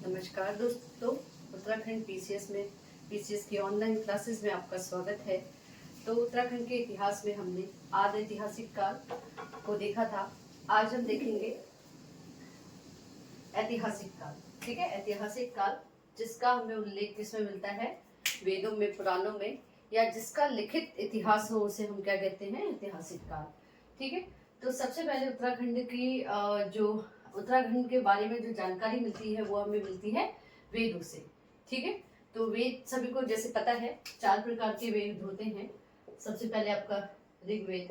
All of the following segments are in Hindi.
नमस्कार दोस्तों, उत्तराखंड पीसीएस की ऑनलाइन क्लासेस में आपका स्वागत है। तो उत्तराखंड के इतिहास में हमने आदि ऐतिहासिक काल को देखा था। आज हम देखेंगे ऐतिहासिक काल। ठीक है, ऐतिहासिक काल जिसका हमें उल्लेख किसमें मिलता है? वेदों में, पुराणों में, या जिसका लिखित इतिहास हो उसे हम क्या कहते हैं? ऐतिहासिक काल। ठीक है, तो सबसे पहले उत्तराखंड के बारे में जो जानकारी मिलती है वो हमें मिलती है वेदों से। ठीक है, तो वेद सभी को जैसे पता है 4 प्रकार के वेद होते हैं। सबसे पहले आपका ऋग्वेद,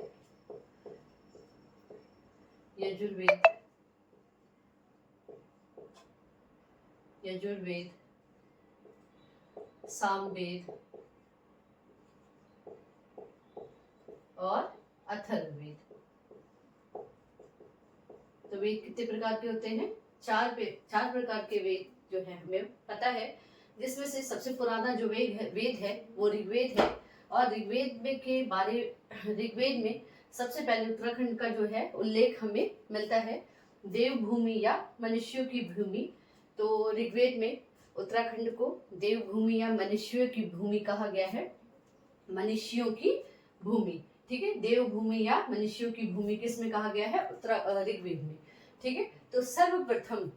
यजुर्वेद, सामवेद और अथर्ववेद। तो वेद कितने प्रकार के होते हैं? 4 प्रकार के वेद जो है हमें पता है, जिसमें से सबसे पुराना जो वेद है वो ऋग्वेद है। और ऋग्वेद में सबसे पहले उत्तराखंड का जो है उल्लेख हमें मिलता है देवभूमि या मनुष्यों की भूमि। तो ऋग्वेद में उत्तराखंड को देवभूमि या मनुष्यों की भूमि कहा गया है। मनुष्यों की भूमि, ठीक है, देवभूमि या मनुष्यों की भूमि किस में कहा गया है? ऋग्वेद में। ठीक है, तो सर्वप्रथम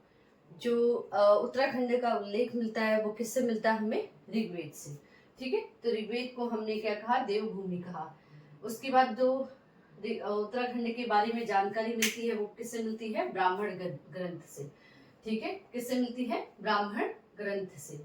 जो उत्तराखंड का उल्लेख मिलता है वो किससे मिलता है? हमें ऋग्वेद से। ठीक है, तो ऋग्वेद को हमने क्या कहा? देवभूमि कहा। उसके बाद जो उत्तराखंड के बारे में जानकारी मिलती है वो किससे मिलती है? ब्राह्मण ग्रंथ से। ठीक है, किससे मिलती है? ब्राह्मण ग्रंथ से।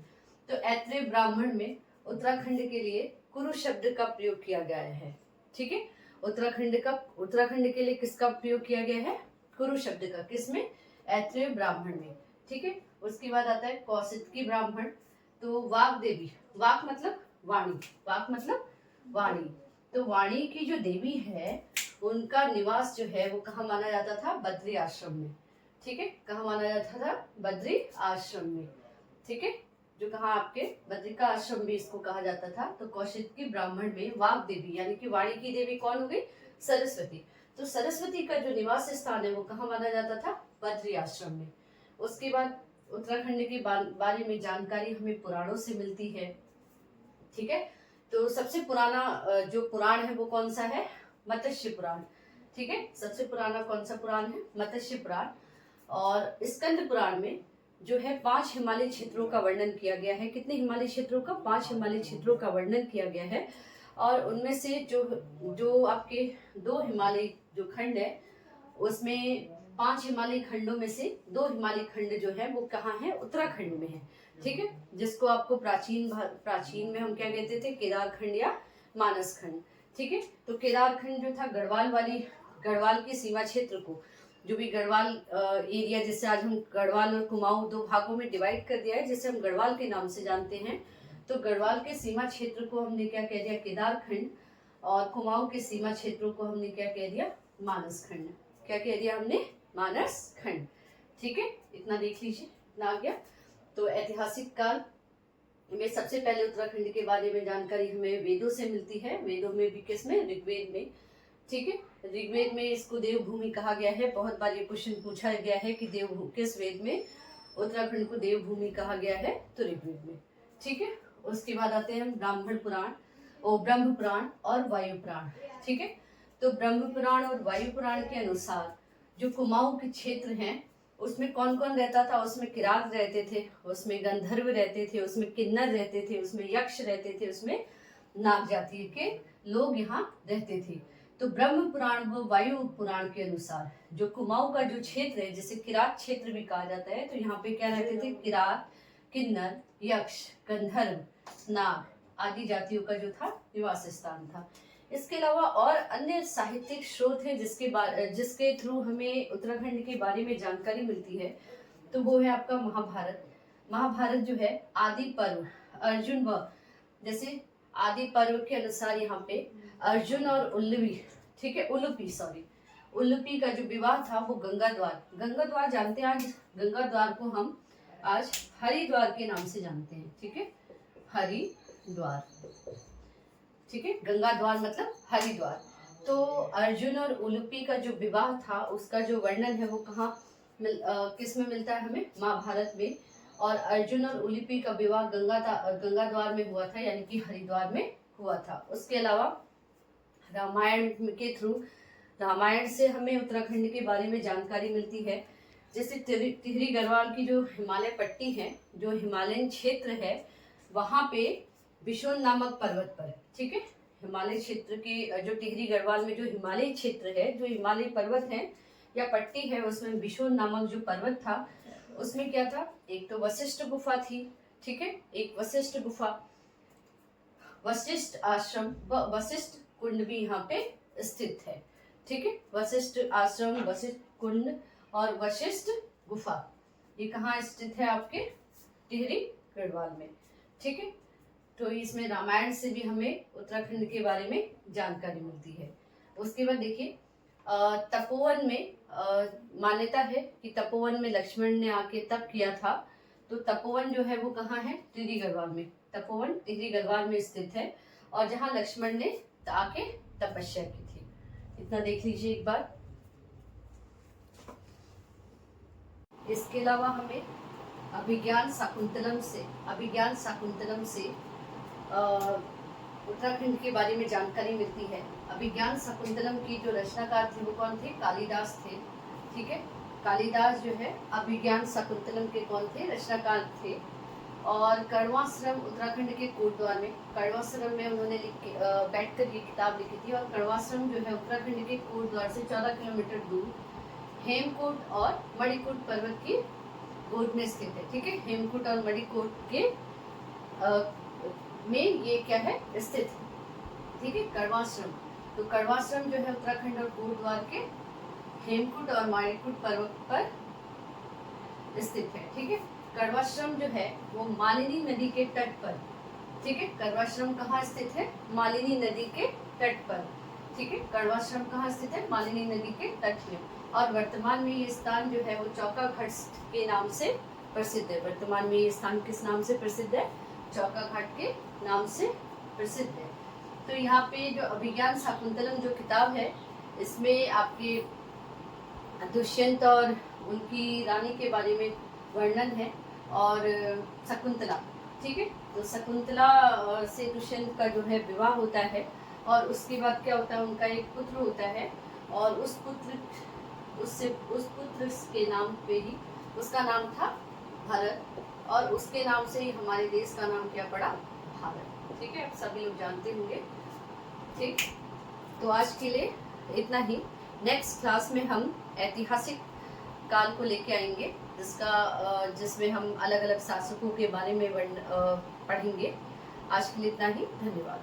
तो ऐत्रेय ब्राह्मण में उत्तराखंड के लिए कुरु शब्द का प्रयोग किया गया है। ठीक है, उत्तराखंड के लिए किसका प्रयोग किया गया है? कुरु शब्द का। किसमें? ऐत्रेय ब्राह्मण में। ठीक है, उसके बाद आता है कौशिकी ब्राह्मण। तो वाग देवी, वाक मतलब वाणी। तो वाणी की जो देवी है उनका निवास जो है वो कहाँ माना जाता था? बद्री आश्रम में। ठीक है, कहाँ माना जाता था? बद्री आश्रम में। ठीक है, जो कहा आपके बद्रिका आश्रम भी इसको कहा जाता था। तो कौशिकी ब्राह्मण में वाग देवी यानी कि वाणी की देवी कौन हो गई? सरस्वती। तो सरस्वती का जो निवास स्थान है वो कहाँ माना जाता था? बद्री आश्रम में। उसके बाद उत्तराखंड के बारे में जानकारी हमें पुराणों से मिलती है। ठीक है, तो सबसे पुराना जो पुराण है वो कौन सा है? मत्स्य पुराण। ठीक है, सबसे पुराना कौन सा पुराण है? मत्स्य पुराण। और स्कंद पुराण में जो है 5 हिमालय क्षेत्रों का वर्णन किया गया है। कितने हिमालय क्षेत्रों का? 5 हिमालय क्षेत्रों का वर्णन किया गया है। और उनमें से जो आपके 2 हिमालय जो खंड है उसमें 5 हिमालय खंडों में से 2 हिमालय खंड जो है वो कहाँ है? उत्तराखंड में है। ठीक है, जिसको आपको प्राचीन में हम क्या कहते थे? केदार खंड या मानस खंड। ठीक है, तो केदार खंड जो था गढ़वाल की सीमा क्षेत्र को, जो भी गढ़वाल एरिया, जिससे आज हम गढ़वाल और कुमाऊं 2 भागों में डिवाइड कर दिया है, जिसे हम गढ़वाल के नाम से जानते हैं। तो गढ़वाल के सीमा क्षेत्र को हमने क्या कह दिया? केदार खंड। और कुमाऊं के सीमा क्षेत्रों को हमने क्या कह दिया? मानस खंड। क्या कह दिया हमने? मानस खंड। ठीक है, इतना देख लीजिए, इतना आ गया। तो ऐतिहासिक काल में सबसे पहले उत्तराखंड के बारे में जानकारी हमें वेदों से मिलती है। वेदों में भी किसमें? ऋग्वेद में। ठीक है, ऋग्वेद में इसको देवभूमि कहा गया है। बहुत बार ये क्वेश्चन पूछा गया है कि किस वेद में उत्तराखंड को देवभूमि कहा गया है? तो ऋग्वेद में। ठीक है, उसके बाद आते हैं हम ब्रह्म पुराण और वायु पुराण। ठीक है, तो ब्रह्म पुराण और वायु पुराण के अनुसार जो कुमाऊं के क्षेत्र हैं उसमें कौन कौन रहता था? उसमें किरात रहते थे, उसमें गंधर्व रहते थे, उसमें किन्नर रहते थे, उसमें यक्ष रहते थे, उसमें नाग जाति के लोग यहाँ रहते थे। तो ब्रह्म पुराण व वायु पुराण के अनुसार जो कुमाऊं का जो क्षेत्र है, जिसे किरात क्षेत्र भी कहा जाता है, तो यहाँ पे क्या रहते थे? किरात, किन्नर, यक्ष, गंधर्व, नाग आदि जातियों का जो था निवास स्थान था। इसके अलावा और अन्य साहित्यिक स्रोत है जिसके थ्रू हमें उत्तराखंड के बारे में जानकारी मिलती है। तो वो है आपका महाभारत जो है आदि पर्व अर्जुन व जैसे आदि पर्व के अनुसार यहाँ पे अर्जुन और उल्लूपी का जो विवाह था वो गंगाद्वार जानते हैं। आज गंगाद्वार को हम आज हरिद्वार के नाम से जानते हैं। ठीक है, हरिद्वार। ठीक है, गंगाद्वार मतलब हरिद्वार। तो अर्जुन और उलूपी का जो विवाह था उसका जो वर्णन है वो किस में मिलता है हमें? महाभारत में। और अर्जुन और उलूपी का विवाह गंगाद्वार में हुआ था, यानी कि हरिद्वार में हुआ था। उसके अलावा रामायण के थ्रू, रामायण से हमें उत्तराखंड के बारे में जानकारी मिलती है। जैसे टिहरी गढ़वाल की जो हिमालय पट्टी है, जो हिमालयन क्षेत्र है, वहाँ पे बिशोन नामक पर्वत पर, ठीक है, हिमालय क्षेत्र के जो टिहरी गढ़वाल में जो हिमालय क्षेत्र है, जो हिमालय पर्वत है या पट्टी है, उसमें बिशोन नामक जो पर्वत था, उसमें क्या था, एक तो वशिष्ठ गुफा थी, ठीक है, एक वशिष्ठ गुफा, वशिष्ठ आश्रम व वशिष्ठ कुंड भी यहाँ पे स्थित है, ठीक है। वशिष्ठ आश्रम, वशिष्ठ कुंड और वशिष्ठ गुफा, ये कहाँ स्थित है, आपके टिहरी गढ़वाल में, ठीक है। तो इसमें रामायण से भी हमें उत्तराखंड के बारे में जानकारी मिलती है। उसके बाद देखिए, तपोवन में मान्यता है कि तपोवन में लक्ष्मण ने आके तप किया था। तो तपोवन जो है वो कहाँ है, टिहरी गढ़वाल में। तपोवन टिहरी गढ़वाल में स्थित है और जहाँ लक्ष्मण ने आके तपस्या की थी। इतना देख लीजिए एक बार। इसके अलावा हमें अभिज्ञान शाकुंतलम से उत्तराखंड के बारे में जानकारी मिलती है। अभिज्ञान शाकुंतलम की जो रचनाकार थे वो कौन थे, कालिदास थे, ठीक है। कालिदास जो है अभिज्ञान शाकुंतलम के कौन थे, रचनाकार थे। और कण्वाश्रम उत्तराखंड के कोटद्वार में, कण्वाश्रम में उन्होंने बैठकर ये किताब लिखी थी। और कण्वाश्रम जो है उत्तराखंड के कोटद्वार से 14 किलोमीटर दूर हेमकूट और मणिकूट पर्वत की गोद में स्थित है, ठीक है। हेमकूट और मणिकूट के में ये क्या है, स्थित है, ठीक है, कण्वाश्रम। तो कण्वाश्रम जो है उत्तराखंड और कोटद्वार के हेमकूट और मणिकूट पर्वत पर स्थित है, ठीक है। कण्वाश्रम जो है वो मालिनी नदी के तट पर, ठीक है। कण्वाश्रम कहाँ स्थित है, मालिनी नदी के तट पर, ठीक है। कण्वाश्रम कहाँ स्थित है, मालिनी नदी के तट में। और वर्तमान में ये स्थान जो है वो चौका घाट के नाम से प्रसिद्ध है। वर्तमान में ये स्थान किस नाम से प्रसिद्ध है, चौका घाट के नाम से प्रसिद्ध है। तो यहाँ पे जो अभिज्ञान शाकुंतलम जो किताब है, इसमें आपके दुष्यंत और उनकी रानी के बारे में वर्णन है। और शकुंतला, ठीक है, तो शकुंतला से दुष्यंत का जो है विवाह होता है। और उसके बाद क्या होता है, उनका एक पुत्र होता है। और उस पुत्र के नाम पे ही उसका नाम था भारत, और उसके नाम से ही हमारे देश का नाम क्या पड़ा, भारत, ठीक है। आप सभी लोग जानते होंगे, ठीक। तो आज के लिए इतना ही। नेक्स्ट क्लास में हम ऐतिहासिक काल को लेके आएंगे, जिसमें हम अलग अलग शासकों के बारे में पढ़ेंगे। आज के लिए इतना ही, धन्यवाद।